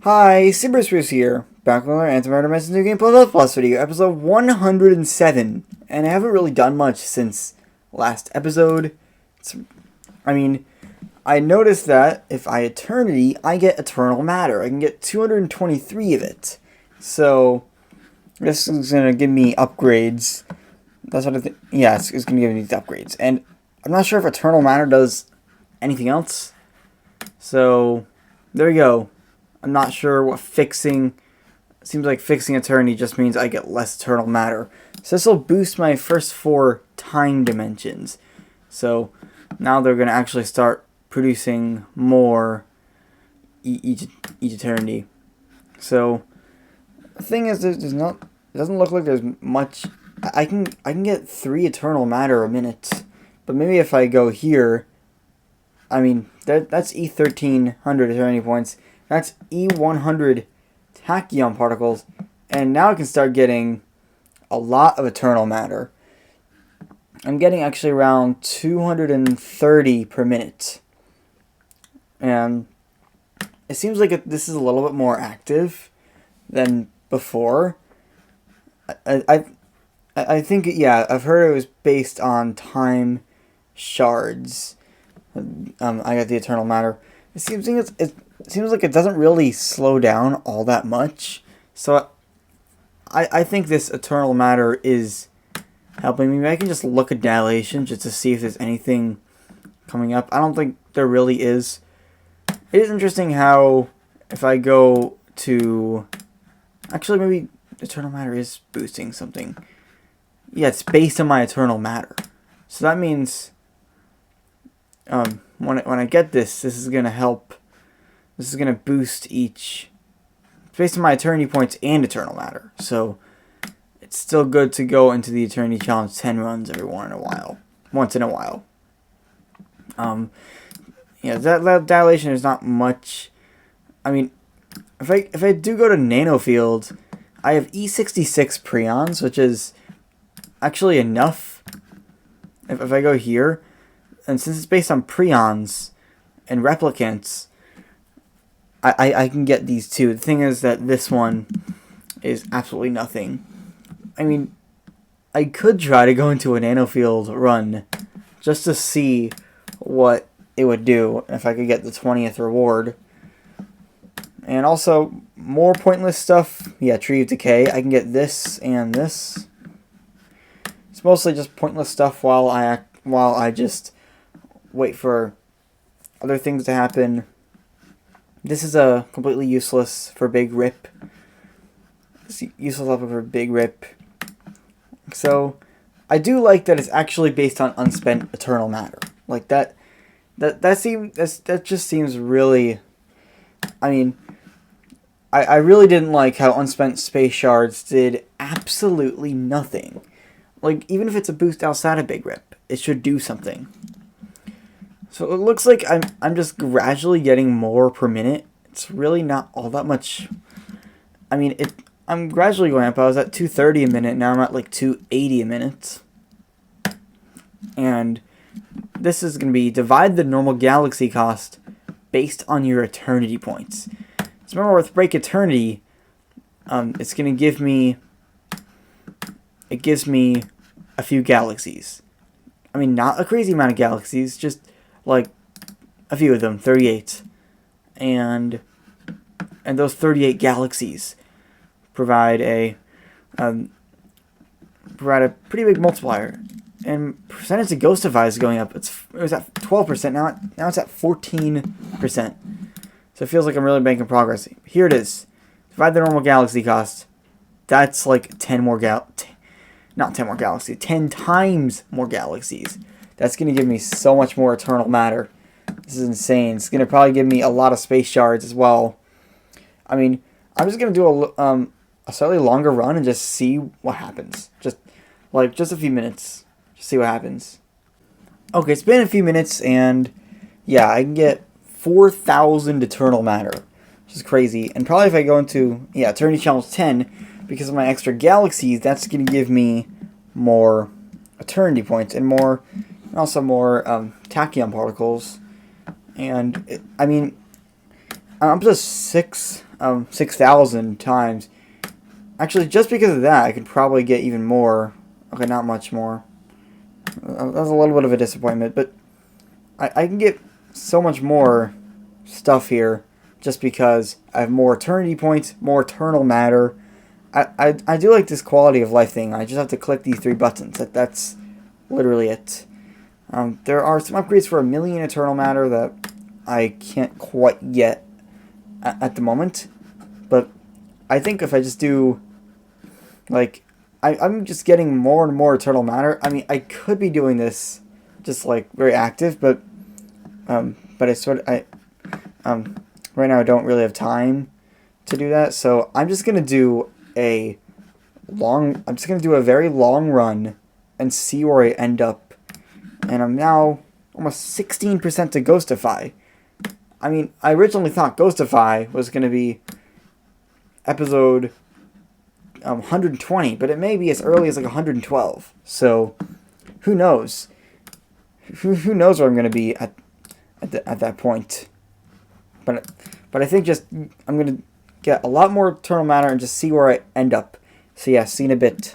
Hi, Cyberspruce here, back with another Antimatter New Game Plus video, episode 107, and I haven't really done much since last episode. I noticed that if I Eternity, I get Eternal Matter. I can get 223 of it. So, this is going to give me upgrades. That's what I think. Yeah, it's going to give me these upgrades. And I'm not sure if Eternal Matter does anything else. So, there we go. I'm not sure what fixing. It seems like fixing Eternity just means I get less Eternal Matter. So this will boost my first 4 time dimensions. So now they're going to actually start producing more each Eternity. So the thing is, there's not. It doesn't look like there's much. I can get 3 Eternal Matter a minute, but maybe if I go here, that's E1300 Eternity points. That's E100 tachyon particles, and now I can start getting a lot of Eternal Matter. I'm getting actually around 230 per minute, and it seems like this is a little bit more active than before. I think, yeah, I've heard it was based on time shards. I got the Eternal Matter. It seems like it doesn't really slow down all that much. So I think this Eternal Matter is helping me. Maybe I can just look at dilation just to see if there's anything coming up. I don't think there really is. It is interesting how if I go to... Actually, maybe Eternal Matter is boosting something. Yeah, it's based on my Eternal Matter. So that means when I get this is going to help. This is going to boost each, based on my Eternity points and Eternal Matter. So it's still good to go into the Eternity Challenge 10 runs once in a while. Yeah, that dilation is not much. I mean, if I do go to Nanofield, I have E66 prions, which is actually enough. If I go here, and since it's based on prions and replicants, I can get these two. The thing is that this one is absolutely nothing. I mean, I could try to go into a Nanofield run just to see what it would do if I could get the 20th reward. And also, more pointless stuff. Yeah, Tree of Decay. I can get this and this. It's mostly just pointless stuff while I just wait for other things to happen. This is completely useless for Big Rip. It's useless up for Big Rip. So, I do like that it's actually based on unspent Eternal Matter. Like that just seems really. I mean, I really didn't like how unspent space shards did absolutely nothing. Like, even if it's a boost outside of Big Rip, it should do something. So it looks like I'm just gradually getting more per minute. It's really not all that much. I mean, I'm gradually going up. I was at 230 a minute. Now I'm at like 280 a minute. And this is going to be divide the normal galaxy cost based on your Eternity points. So remember with Break Eternity, it's going to give me. It gives me a few galaxies. I mean, not a crazy amount of galaxies, just like a few of them, 38. And those 38 galaxies provide a pretty big multiplier. And percentage of Ghostify is going up. It was at 12%, now it's at 14%. So it feels like I'm really making progress. Here it is. Divide the normal galaxy cost. That's like 10 times more galaxies. That's going to give me so much more Eternal Matter. This is insane. It's going to probably give me a lot of space shards as well. I mean, I'm just going to do a slightly longer run and just see what happens. Just a few minutes. Just see what happens. Okay, it's been a few minutes, and yeah, I can get 4,000 Eternal Matter, which is crazy. And probably if I go into, Eternity Challenge 10, because of my extra galaxies, that's going to give me more Eternity points and also more tachyon particles. And I'm up to 6 6,000 times. Actually, just because of that, I could probably get even more. Okay, not much more. That was a little bit of a disappointment, but I can get so much more stuff here just because I have more eternity points, more eternal matter. I do like this quality of life thing. I just have to click these 3 buttons. That's literally it. There are some upgrades for 1,000,000 eternal matter that I can't quite get at the moment. But I think if I just do, like, I'm just getting more and more eternal matter. I mean, I could be doing this just, like, very active, but I sort of, right now I don't really have time to do that. So I'm just going to do I'm just going to do a very long run and see where I end up. And I'm now almost 16% to Ghostify. I mean, I originally thought Ghostify was going to be episode 120, but it may be as early as like 112. So, who knows? Who knows where I'm going to be at that point? But I think just I'm going to get a lot more eternal matter and just see where I end up. So yeah, see in a bit.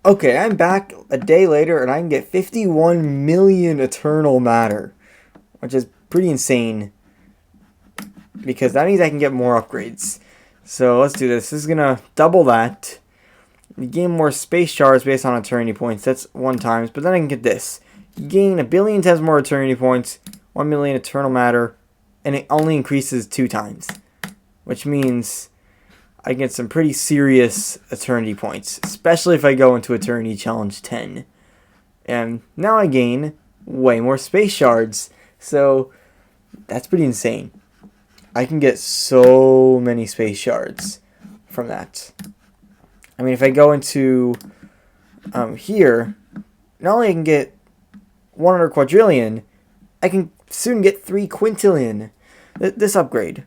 Okay, I'm back a day later and I can get 51 million eternal matter, which is pretty insane because that means I can get more upgrades. So let's do this. This is going to double that. You gain more space shards based on eternity points. That's 1 times, but then I can get this. You gain 1,000,000,000 times more eternity points, 1,000,000 eternal matter, and it only increases 2 times, which means I get some pretty serious eternity points, especially if I go into Eternity Challenge 10. And now I gain way more space shards, so that's pretty insane. I can get so many space shards from that. I mean, if I go into here, not only I can get 100 quadrillion, I can soon get 3 quintillion. This upgrade.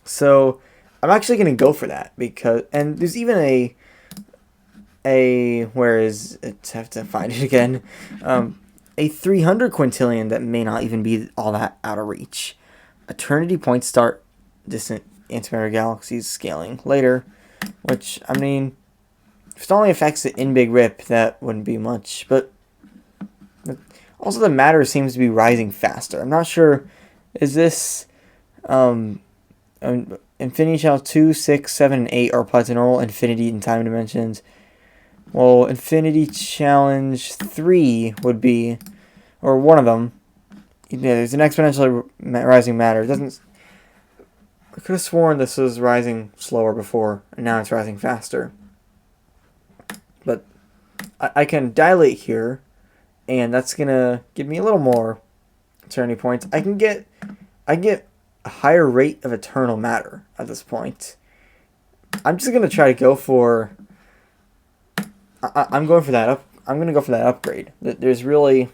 So I'm actually going to go for that because, and there's even where is it? I have to find it again. A 300 quintillion that may not even be all that out of reach. Eternity points start distant antimatter galaxies scaling later, which, I mean, if it only affects it in Big Rip, that wouldn't be much. But also the matter seems to be rising faster. I'm not sure, is this Infinity Challenge 2, 6, 7, and 8 are applied to normal, infinity, and time dimensions. Well, Infinity Challenge 3 would be, or one of them. Yeah, there's an exponentially rising matter. It doesn't. I could have sworn this was rising slower before, and now it's rising faster. But I can dilate here, and that's gonna give me a little more eternity points. I get a higher rate of eternal matter at this point. I'm just gonna try to go for. I'm going for that I'm gonna go for that upgrade. There's really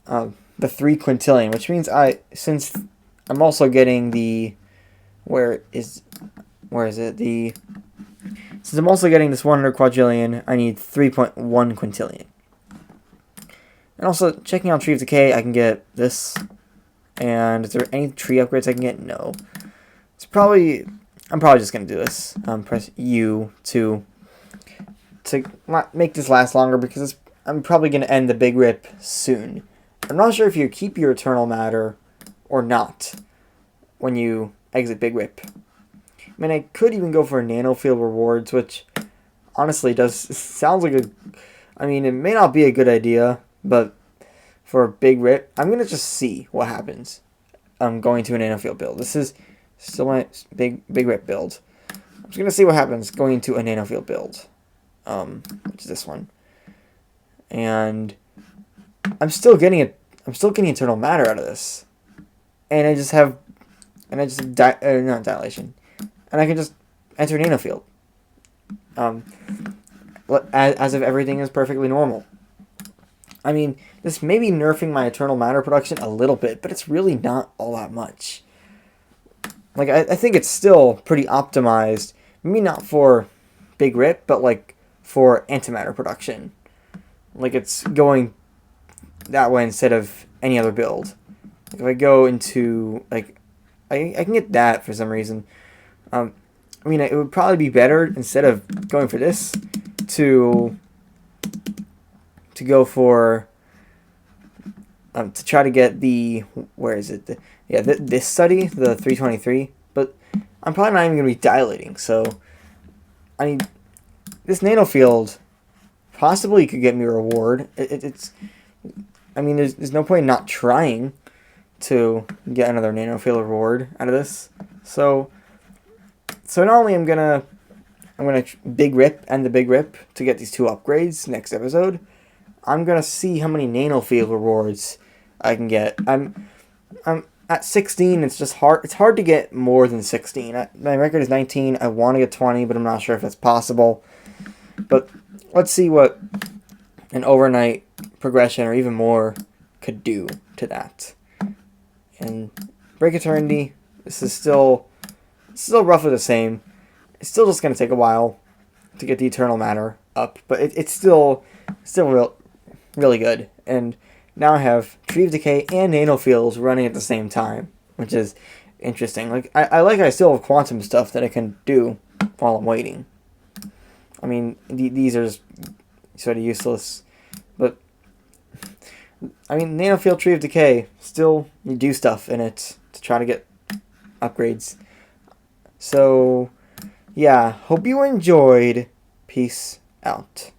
the 3 quintillion, which means since I'm also getting the since I'm also getting this 100 quadrillion, I need 3.1 quintillion. And also checking out Tree of Decay, I can get this. And is there any tree upgrades I can get? No. I'm probably just gonna do this. Press U to make this last longer because I'm probably gonna end the Big Rip soon. I'm not sure if you keep your eternal matter or not when you exit Big Rip. I mean, I could even go for nanofield rewards, which honestly sounds like I mean, it may not be a good idea, but for Big Rip, I'm going to just see what happens. I'm going to a nanofield build. This is still my Big Rip build. I'm just going to see what happens going to a nanofield build. Which is this one. And I'm still getting eternal matter out of this. And I just have not dilation. And I can just enter nanofield. As if everything is perfectly normal. I mean, this may be nerfing my eternal matter production a little bit, but it's really not all that much. Like, I think it's still pretty optimized. Maybe not for Big Rip, but, like, for antimatter production. Like, it's going that way instead of any other build. Like, if I go into, like, I can get that for some reason. I mean, it would probably be better instead of going for this to go for to try to get the where is it? This study, the 323. But I'm probably not even going to be dilating. So I mean, this nanofield possibly could get me a reward. It's I mean, there's no point in not trying to get another nanofield reward out of this. So not only I'm gonna big rip and the big rip to get these 2 upgrades next episode, I'm gonna see how many nanofield rewards I can get. I'm at 16. It's just hard. It's hard to get more than 16. My record is 19. I want to get 20, but I'm not sure if that's possible. But let's see what an overnight progression or even more could do to that. And Break Eternity, this is still roughly the same. It's still just going to take a while to get the Eternal Matter up, but it's still really good. And now I have Tree of Decay and Nanofields running at the same time, which is interesting. Like I still have quantum stuff that I can do while I'm waiting. I mean, these are sort of useless, but I mean, Nanofield, Tree of Decay, still you do stuff in it to try to get upgrades. So, yeah, hope you enjoyed. Peace out.